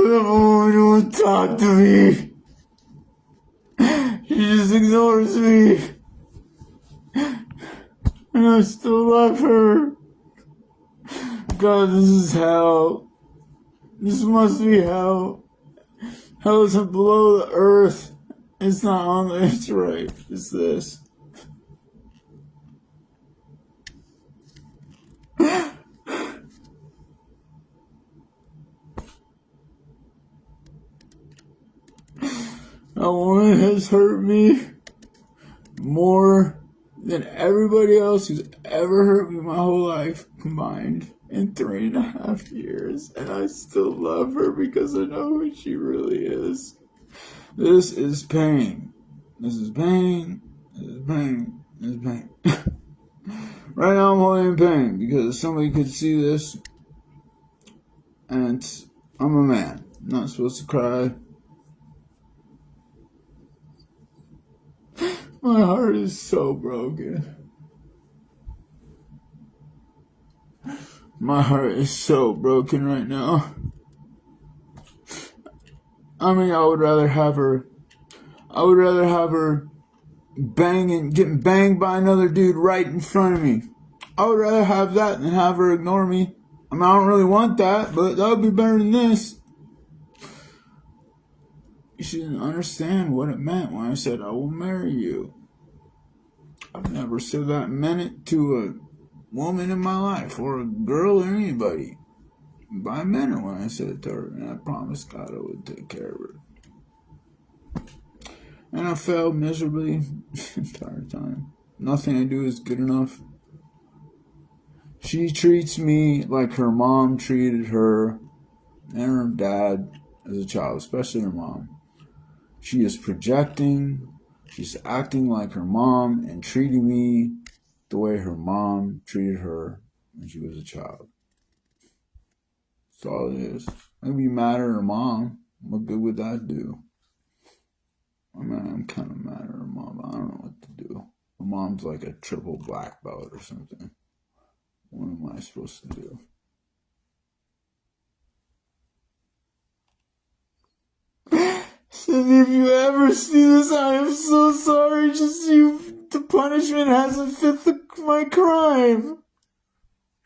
woman won't talk to me. She just ignores me. And I still love her. God, this is hell. This must be hell. Hell isn't below the earth. It's not on there. It's right. It's this. That woman has hurt me more than everybody else who's ever hurt me my whole life combined in 3.5 years. And I still love her because I know who she really is. This is pain. This is pain. This is pain. This is pain. Right now I'm holding in pain because somebody could see this. And I'm a man. I'm not supposed to cry. My heart is so broken. My heart is so broken right now. I mean, I would rather have her getting banged by another dude right in front of me. I would rather have that than have her ignore me. I mean, I don't really want that, but that would be better than this. She didn't understand what it meant when I said, I will marry you. I've never said that meant it to a woman in my life, or a girl, or anybody. But I meant it when I said it to her, and I promised God I would take care of her. And I failed miserably the entire time. Nothing I do is good enough. She treats me like her mom treated her and her dad as a child, especially her mom. She is projecting, she's acting like her mom and treating me the way her mom treated her when she was a child. That's all it is. I'd be mad at her mom. What good would that do? I mean, I'm kind of mad at her mom. I don't know what to do. Her mom's like a triple black belt or something. What am I supposed to do? Cindy, if you ever see this, I am so sorry. Just the punishment hasn't fit my crime.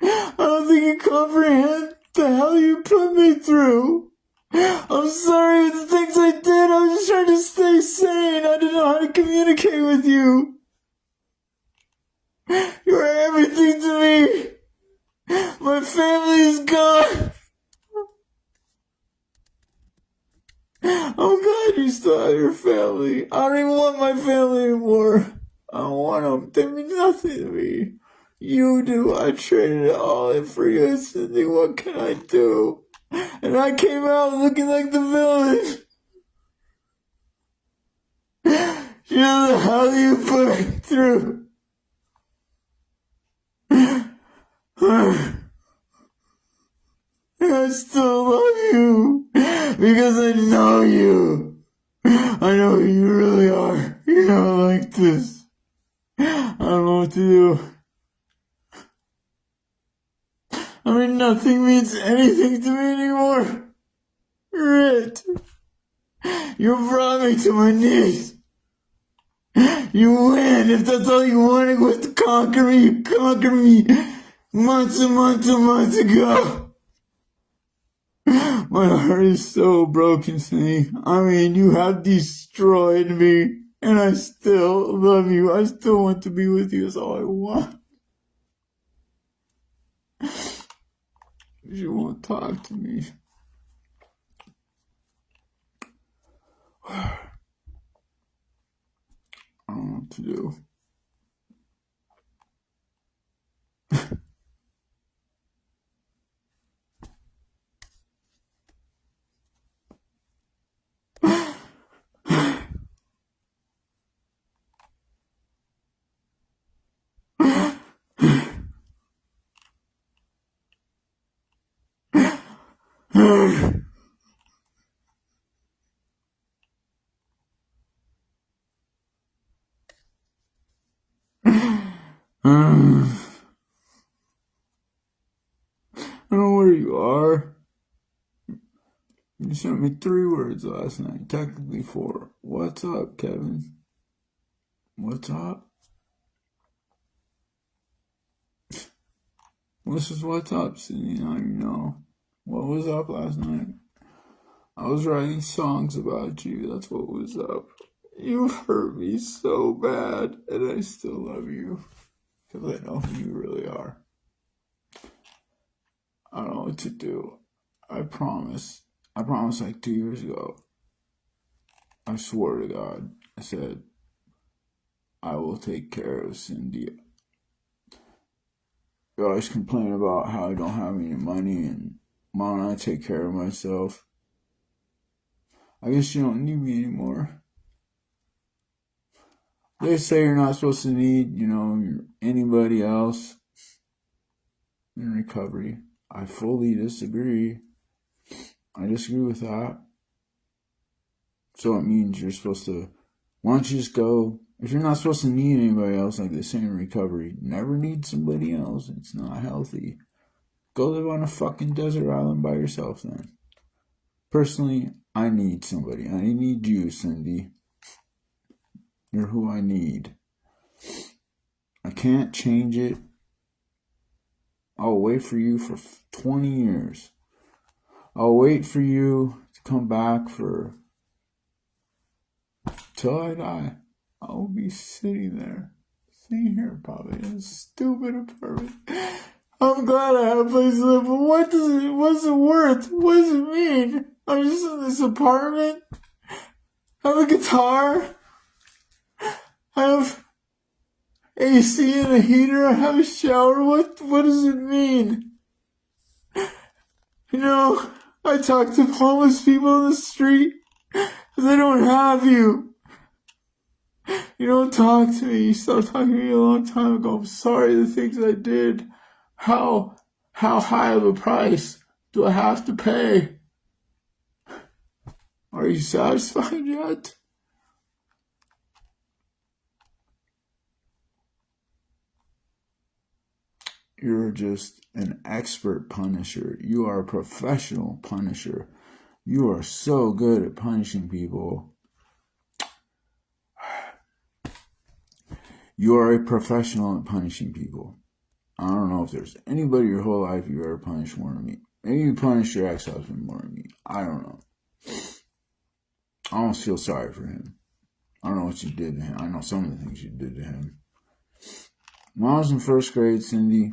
I don't think you comprehend the hell you put me through. I'm sorry for the things I did. I was just trying to stay sane. I didn't know how to communicate with you. You are everything to me. My family is gone. I'm glad you still have your family. I don't even want my family anymore. I don't want them. They mean nothing to me. You do. I traded it all in for you, Cindy. What can I do? And I came out looking like the villain. You know the hell you put me through. I still love you because I know you. I know who you really are. You're not like this. I don't know what to do. I mean, nothing means anything to me anymore. You're it. You brought me to my knees. You win. If that's all you wanted was to conquer me, you conquered me months and months and months ago. My heart is so broken, Cindy. I mean, you have destroyed me, and I still love you. I still want to be with you. That's all I want. You won't talk to me. I don't know what to do. I don't know where you are. You sent me 3 words last night, technically 4. What's up, Kevin? What's up? This is what's up, Sydney. Now you know. What was up last night? I was writing songs about you. That's what was up. You hurt me so bad, and I still love you. Because I know who you really are. I don't know what to do. I promise like 2 years ago. I swore to God. I said, I will take care of Cindy. You always complain about how I don't have any money and why don't I take care of myself? I guess you don't need me anymore. They say you're not supposed to need, anybody else in recovery. I fully disagree. I disagree with that. So it means you're supposed to, why don't you just go, if you're not supposed to need anybody else, like they say in recovery, never need somebody else. It's not healthy. Go live on a fucking desert island by yourself then. Personally, I need somebody. I need you, Cindy. You're who I need. I can't change it. I'll wait for you for 20 years. I'll wait for you to come back till I die. I'll be sitting there. Sitting here probably in a stupid apartment. I'm glad I have a place to live, but what's it worth? What does it mean? I'm just in this apartment. I have a guitar. I have AC and a heater. I have a shower. What does it mean? I talk to homeless people on the street. They don't have you. You don't talk to me. You stopped talking to me a long time ago. I'm sorry the things I did. How high of a price do I have to pay? Are you satisfied yet? You're just an expert punisher. You are a professional punisher. You are so good at punishing people. You are a professional at punishing people. I don't know if there's anybody your whole life you ever punished more than me. Maybe you punished your ex-husband more than me. I don't know. I almost feel sorry for him. I don't know what you did to him. I know some of the things you did to him. When I was in first grade, Cindy,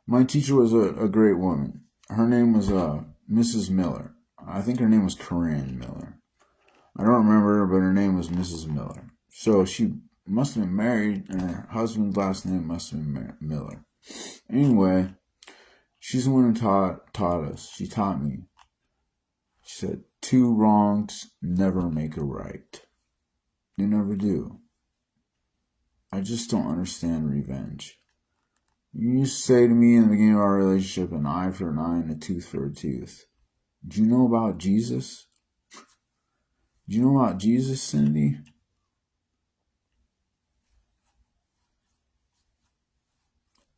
my teacher was a great woman. Her name was Mrs. Miller. I think her name was Corinne Miller. I don't remember her, but her name was Mrs. Miller. So she must have been married, and her husband's last name must have been Miller. Anyway, she's the one who taught us. She taught me. She said, 2 wrongs never make a right. They never do. I just don't understand revenge. You used to say to me in the beginning of our relationship, an eye for an eye and a tooth for a tooth. Do you know about Jesus? Do you know about Jesus, Cindy?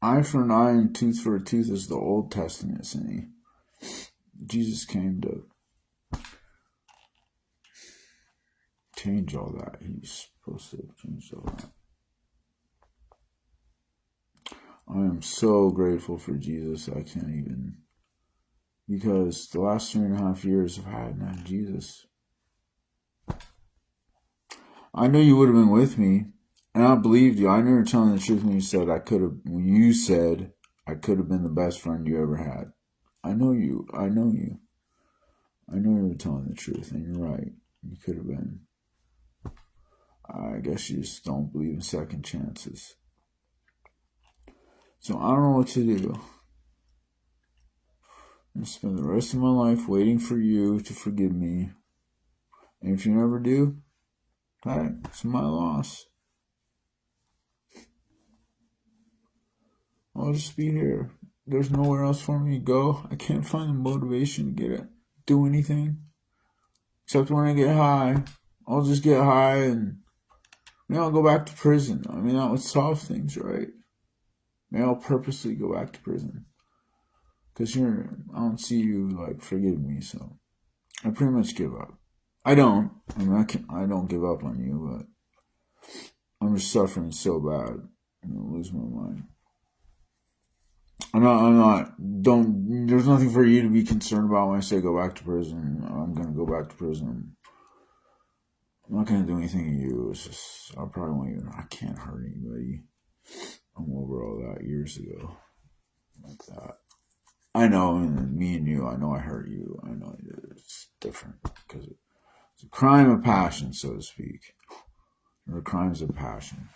Eye for an eye and tooth for a tooth is the Old Testament, Cindy. Jesus came to change all that. He's supposed to change all that. I am so grateful for Jesus. I can't even. Because the last 3.5 years I hadn't had Jesus. I knew you would have been with me. And I believed you. I knew you were telling the truth when you said I could have been the best friend you ever had. I know you. I know you were telling the truth, and you're right. You could have been. I guess you just don't believe in second chances. So I don't know what to do. I'm going to spend the rest of my life waiting for you to forgive me. And if you never do, it's my loss. I'll just be here. There's nowhere else for me to go. I can't find the motivation to do anything. Except when I get high. I'll just get high and maybe I'll go back to prison. I mean, that would solve things, right? Maybe I'll purposely go back to prison. Because I don't see you, forgive me, so I pretty much give up. I don't. I mean, I don't give up on you, but I'm just suffering so bad. I'm gonna lose my mind. I'm not. Don't. There's nothing for you to be concerned about when I say go back to prison. I'm gonna go back to prison. I'm not gonna do anything to you. It's just I probably won't even. I can't hurt anybody. I'm over all that years ago, like that. I know, and me and you. I know I hurt you. I know it's different because it's a crime of passion, so to speak, or crimes of passion.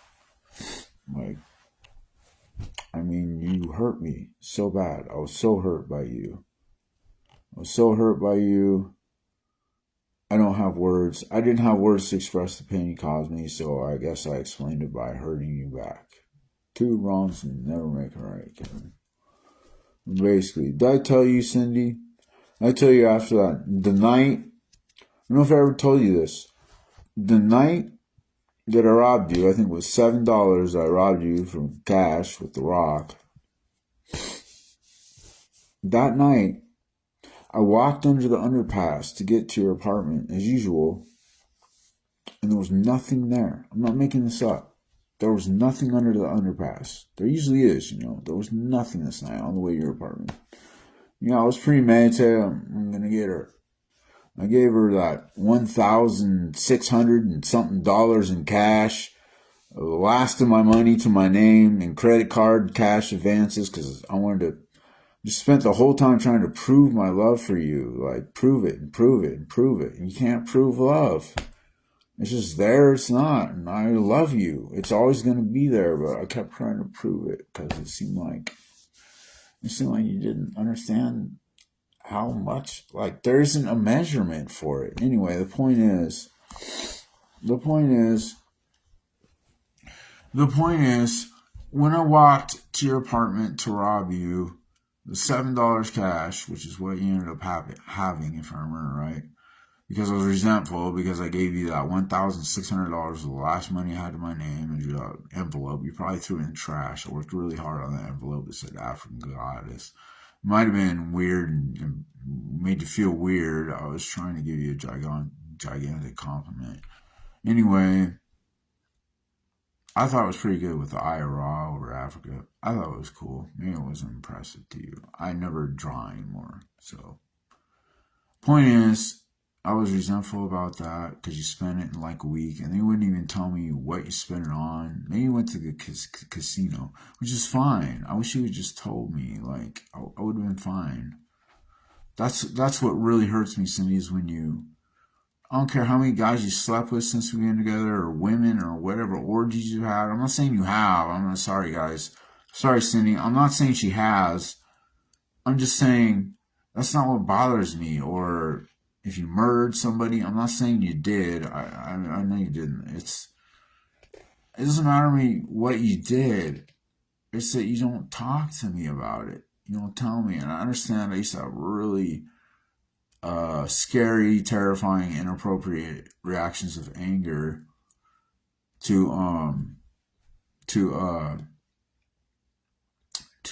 Like, I mean, you hurt me so bad. I was so hurt by you. I was so hurt by you. I don't have words. I didn't have words to express the pain you caused me, so I guess I explained it by hurting you back. Two wrongs never make a right, Kevin. Basically, did I tell you, Cindy? I tell you after that, the night, I don't know if I ever told you this, the night that I robbed you, I think it was $7 I robbed you from cash with the rock. That night, I walked under the underpass to get to your apartment as usual, and there was nothing there. I'm not making this up. There was nothing under the underpass. There usually is, There was nothing this night on the way to your apartment. I was pretty mad. I'm going to get her. I gave her that $1,600 and something dollars in cash. The last of my money to my name and credit card cash advances because I wanted to just spent the whole time trying to prove my love for you. Like, prove it and prove it and prove it. And you can't prove love. It's just there, it's not. And I love you. It's always going to be there, but I kept trying to prove it because it seemed like you didn't understand how much, like, there isn't a measurement for it. Anyway, the point is, when I walked to your apartment to rob you, the $7 cash, which is what you ended up having, if I remember right, because I was resentful because I gave you that $1,600, the last money I had in my name, and your envelope. You probably threw it in the trash. I worked really hard on that envelope that said African Goddess. It might have been weird and made you feel weird. I was trying to give you a gigantic compliment. Anyway, I thought it was pretty good with the IRA over Africa. I thought it was cool. Maybe it wasn't impressive to you. I never draw anymore. So, point is, I was resentful about that because you spent it in like a week and they wouldn't even tell me what you spent it on. Maybe you went to the casino, which is fine. I wish you would just told me. Like, I would have been fine. That's what really hurts me, Cindy, is when I don't care how many guys you slept with since we've been together, or women, or whatever orgies you had. I'm not saying you have. I'm not sorry, guys. Sorry, Cindy. I'm not saying she has. I'm just saying that's not what bothers me. Or if you murdered somebody, I'm not saying you did. I know you didn't. It doesn't matter to me what you did. It's that you don't talk to me about it. You don't tell me. And I understand I used to have really scary, terrifying, inappropriate reactions of anger to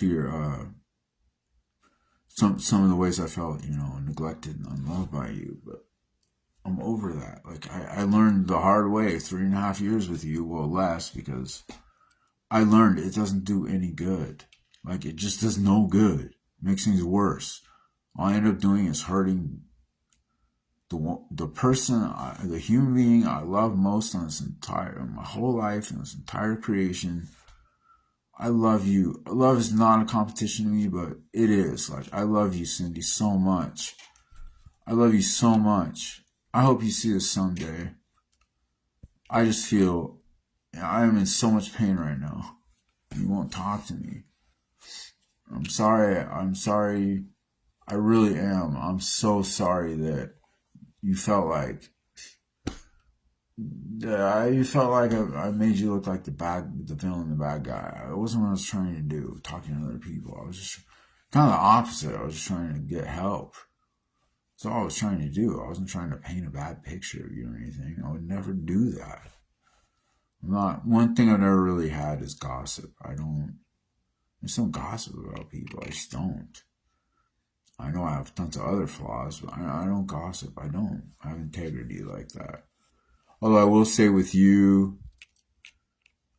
your some of the ways I felt, neglected and unloved by you. But I'm over that. Like, I learned the hard way, 3.5 years with you, well, less, because I learned it doesn't do any good. Like, it just does no good. It makes things worse. All I end up doing is hurting the person, the human being I love most on my whole life, and this entire creation. I love you. Love is not a competition to me, but it is. Like, I love you, Cindy, so much. I love you so much. I hope you see this someday. I just feel I am in so much pain right now. You won't talk to me. I'm sorry. I really am. I'm so sorry that you felt like I made you look like the villain, the bad guy. It wasn't what I was trying to do, talking to other people. I was just kind of the opposite. I was just trying to get help. That's all I was trying to do. I wasn't trying to paint a bad picture of you or anything. I would never do that. One thing I've never really had is gossip. I just don't gossip about people. I just don't. I know I have tons of other flaws, but I don't gossip. I don't. I have integrity like that. Although I will say with you,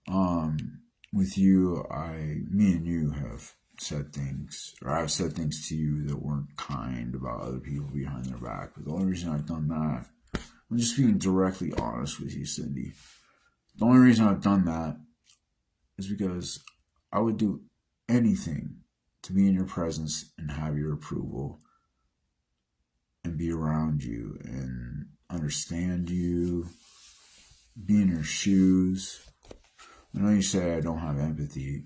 me and you have said things, or I've said things to you that weren't kind about other people behind their back. But the only reason I've done that, I'm just being directly honest with you, Cindy. The only reason I've done that is because I would do anything to be in your presence and have your approval and be around you and understand you, be in your shoes. I know you say I don't have empathy.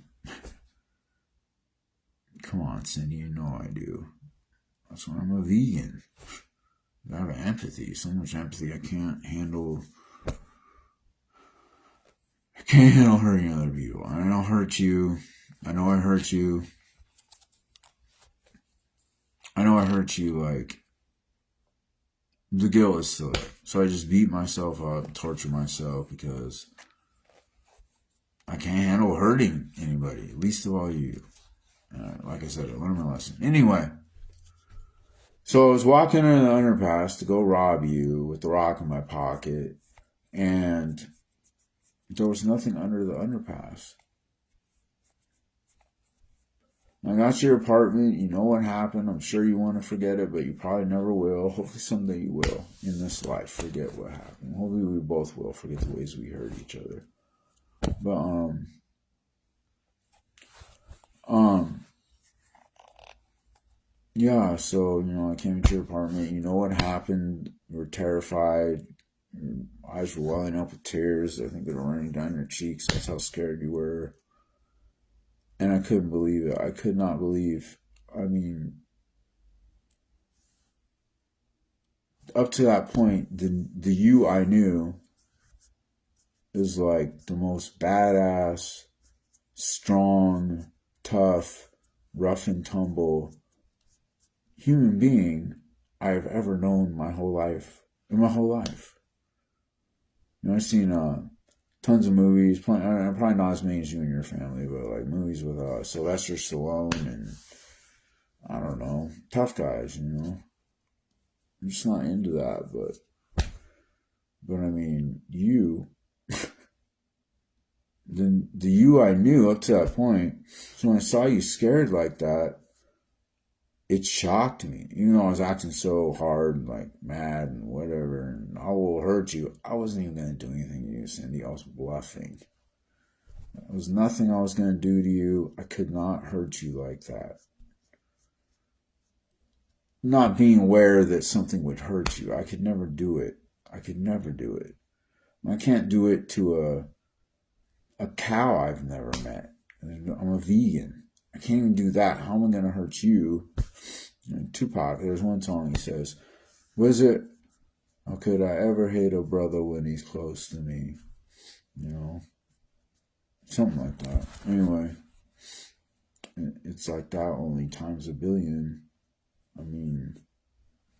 Come on, Cindy, you know I do. That's why I'm a vegan. I have empathy, so much empathy I can't handle hurting other people. I don't hurt you. I know I hurt you. Like, the guilt is still there. So I just beat myself up, torture myself because I can't handle hurting anybody, least of all you. Like I said, I learned my lesson. Anyway, so I was walking in the underpass to go rob you with the rock in my pocket, and there was nothing under the underpass. I got to your apartment. You know what happened. I'm sure you want to forget it, but you probably never will. Hopefully someday you will in this life forget what happened. Hopefully we both will forget the ways we hurt each other. But yeah, so I came into your apartment. You know what happened. You were terrified. Your eyes were welling up with tears. I think they were running down your cheeks. That's how scared you were. And I couldn't believe it. I could not believe. I mean, up to that point, the you I knew is like the most badass, strong, tough, rough and tumble human being I've ever known in my whole life. I've seen tons of movies, probably not as many as you and your family, but like movies with Sylvester Stallone and I don't know, tough guys. I'm just not into that, but I mean, you, the you I knew up to that point. So when I saw you scared like that, it shocked me. Even though I was acting so hard, and like mad and whatever, and I will hurt you. I wasn't even going to do anything to you, Cindy. I was bluffing. There was nothing I was going to do to you. I could not hurt you like that. Not being aware that something would hurt you. I could never do it. I can't do it to a cow I've never met. I'm a vegan. I can't even do that. How am I going to hurt you? Tupac, there's one song he says, was it, how could I ever hate a brother when he's close to me? Something like that. Anyway, it's like that only times a billion. I mean,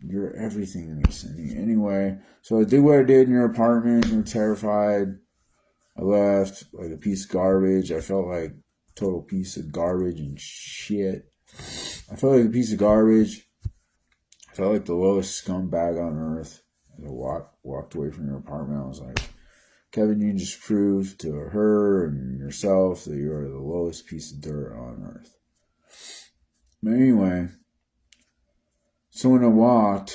you're everything to me, Cindy. Anyway, so I did what I did in your apartment. You were terrified. I left like a piece of garbage. I felt like a total piece of garbage and shit. I felt like a piece of garbage. I felt like the lowest scumbag on earth. As I walked away from your apartment, I was like, Kevin, you just proved to her and yourself that you are the lowest piece of dirt on earth. But anyway, so when I walked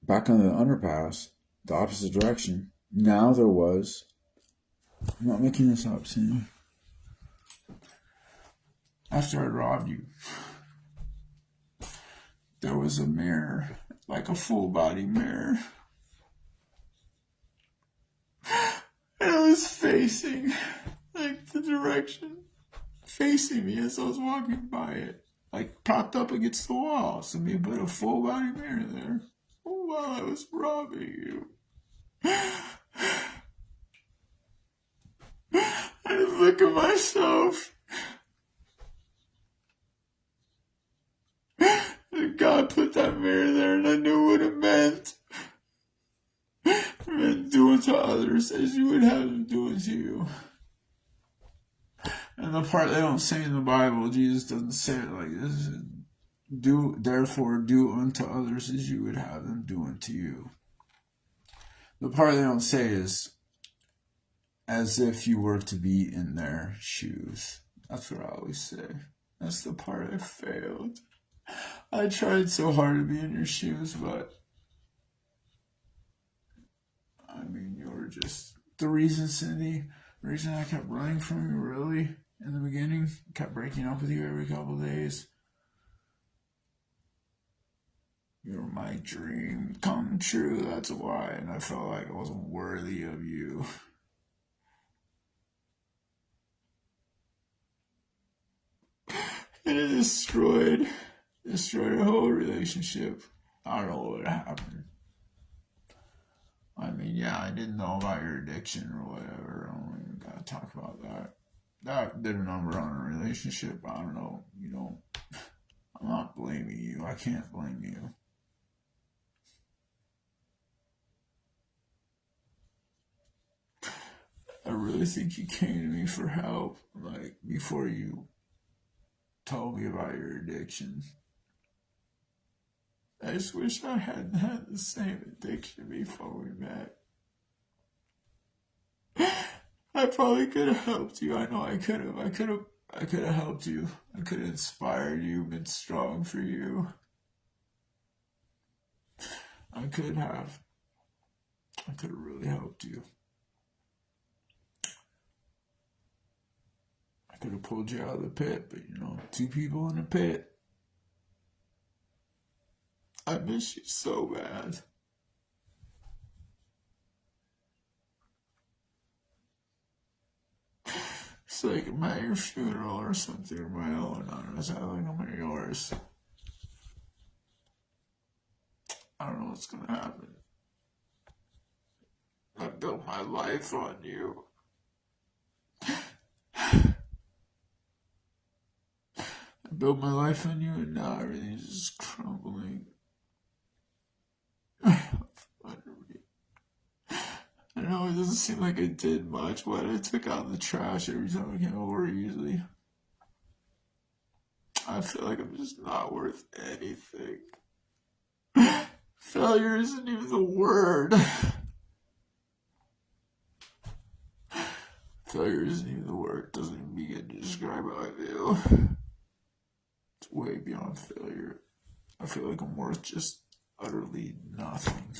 back on the underpass, the opposite direction, now there was, I'm not making this up, Cindy. After I robbed you, there was a mirror, like a full body mirror. And it was facing, like the direction, facing me as I was walking by it. Like propped up against the wall. So me put a full body mirror there while I was robbing you. I just look at myself. And God put that mirror there and I knew what it meant. It meant doing to others as you would have them doing to you. And the part they don't say in the Bible, Jesus doesn't say it like this. Therefore do unto others as you would have them do unto you. The part they don't say is as if you were to be in their shoes. That's what I always say. That's the part I failed. I tried so hard to be in your shoes, but I mean, you were just the reason, Cindy. The reason I kept running from you, really, in the beginning, kept breaking up with you every couple of days. You're my dream come true, that's why. And I felt like I wasn't worthy of you. And it destroyed our whole relationship. I don't know what happened. I mean, yeah, I didn't know about your addiction or whatever. I don't even gotta talk about that. That did a number on our relationship. I don't know. I'm not blaming you. I can't blame you. I really think you came to me for help, like, before you told me about your addiction. I just wish I hadn't had the same addiction before we met. I probably could have helped you. I know I could have. I could have helped you. I could have inspired you, been strong for you. I could have. I could have really helped you. I could have pulled you out of the pit, but two people in a pit. I miss you so bad. It's like I'm at your funeral or something, or my own. I don't know. It's not like I'm at yours. I don't know what's gonna happen. I built my life on you. I built my life on you, and now everything's just crumbling. I know it doesn't seem like I did much, but I took out the trash every time I came over usually. I feel like I'm just not worth anything. Failure isn't even the word. Failure isn't even the word. It doesn't even begin to describe how I feel. It's way beyond failure. I feel like I'm worth just utterly nothing.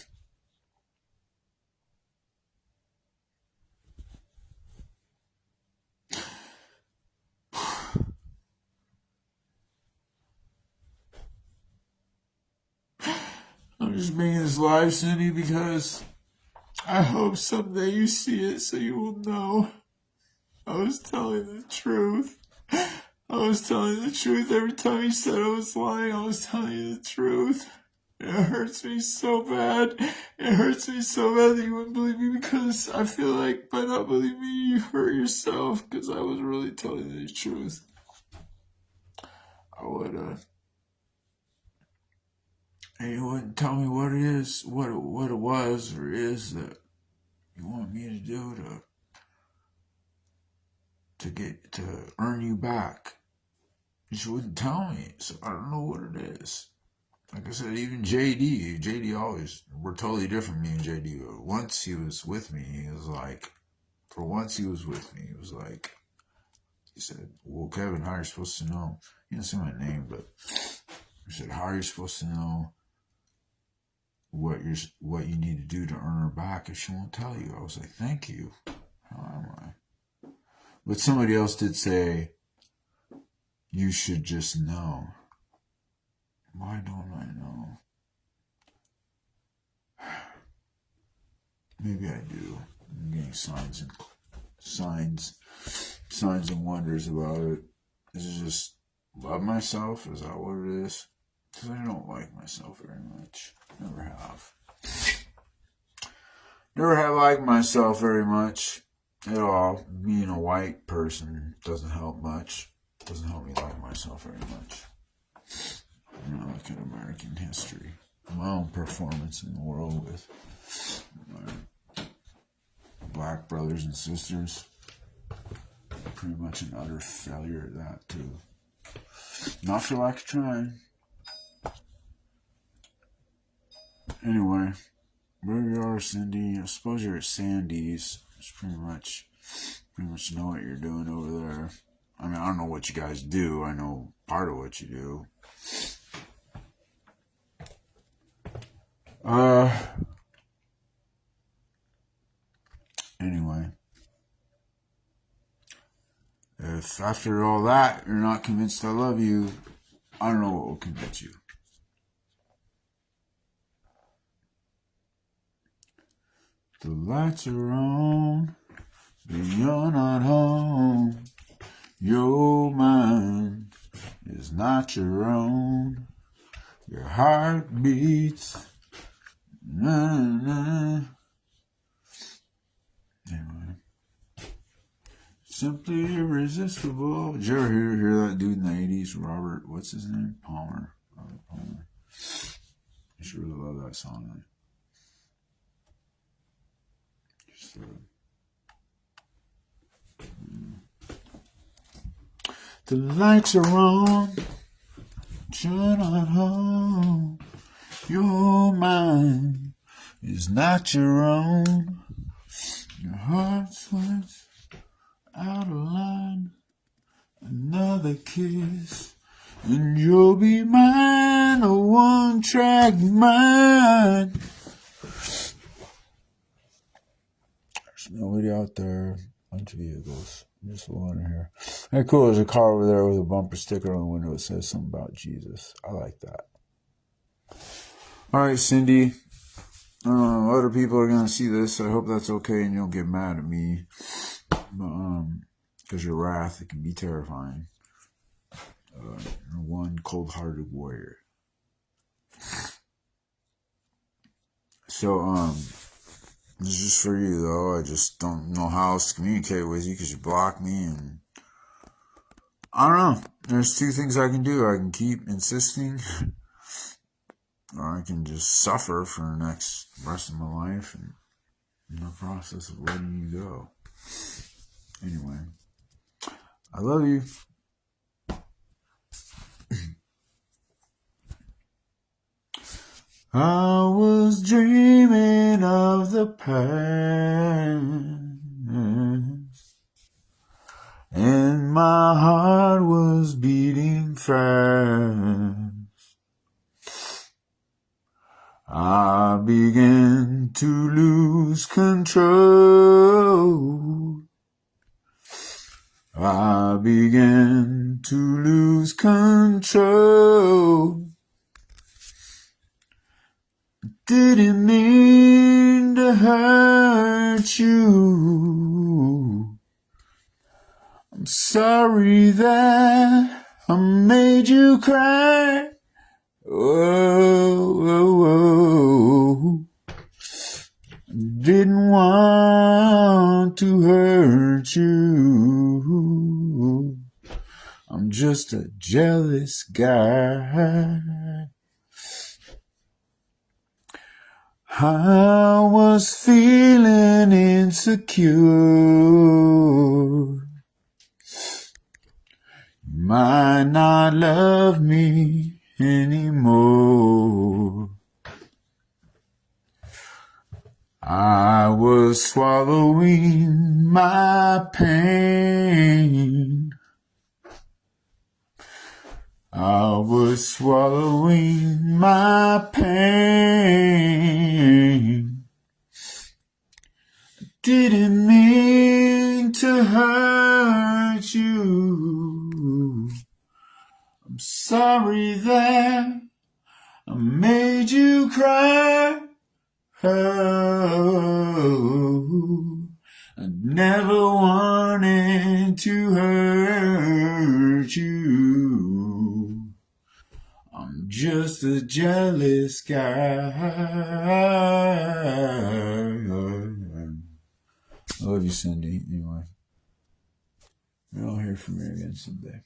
I'm just making this live, Cindy, because I hope someday you see it so you will know I was telling the truth. I was telling the truth every time you said I was lying. I was telling you the truth. It hurts me so bad. It hurts me so bad that you wouldn't believe me, because I feel like by not believing me, you hurt yourself, because I was really telling you the truth. I would, and you wouldn't tell me what it is, what it was or is that you want me to do to earn you back. You just wouldn't tell me, so I don't know what it is. Like I said, even JD always, we're totally different, me and JD. Once he was with me, he was like, he said, well, Kevin, how are you supposed to know? He didn't say my name, but he said, how are you supposed to know what you need to do to earn her back if she won't tell you? I was like, thank you. How am I? But somebody else did say, you should just know. Why don't I know? Maybe I do. I'm getting signs and wonders about it. Is it just love myself? Is that what it is? Because I don't like myself very much. Never have. Never have liked myself very much at all. Being a white person doesn't help much. Doesn't help me like myself very much. Look at American history. My own performance in the world with my black brothers and sisters. pretty much an utter failure at that, too. Not for lack of trying. Anyway, where you are, Cindy, I suppose you're at Sandy's. It's pretty much know what you're doing over there. I mean, I don't know what you guys do. I know part of what you do. Anyway. If after all that you're not convinced I love you, I don't know what will convince you. The lights are on, but you're not home. Your mind is not your own. Your heart beats. Anyway. Simply irresistible. Did you ever hear that dude in the 80s, Robert, what's his name? Palmer. Robert Palmer. I should really love that song. The lights are on, you're not home. Your mind is not your own. Your heart's out of line. Another kiss, and you'll be mine, a one-track mind. There's nobody out there. Bunch of vehicles. Just one here. Hey, cool. There's a car over there with a bumper sticker on the window that says something about Jesus. I like that. All right, Cindy. Other people are going to see this. I hope that's okay and you don't get mad at me. Because your wrath, it can be terrifying. You're one cold-hearted warrior. So, this is just for you, though. I just don't know how else to communicate with you because you block me, and I don't know. There's two things I can do. I can keep insisting, or I can just suffer for the rest of my life and in the process of letting you go. Anyway, I love you. I was dreaming of the past, and my heart was beating fast. I began to lose control. I began to lose control. Didn't mean to hurt you. I'm sorry that I made you cry. Oh. Didn't want to hurt you. I'm just a jealous guy. I was feeling insecure. You might not love me anymore. I was swallowing my pain. I was swallowing my pain. Didn't mean to hurt you. I'm sorry that I made you cry. Oh, I never wanted to hurt you. I'm just a jealous guy. I love you, Cindy. Anyway, you'll hear from me again someday.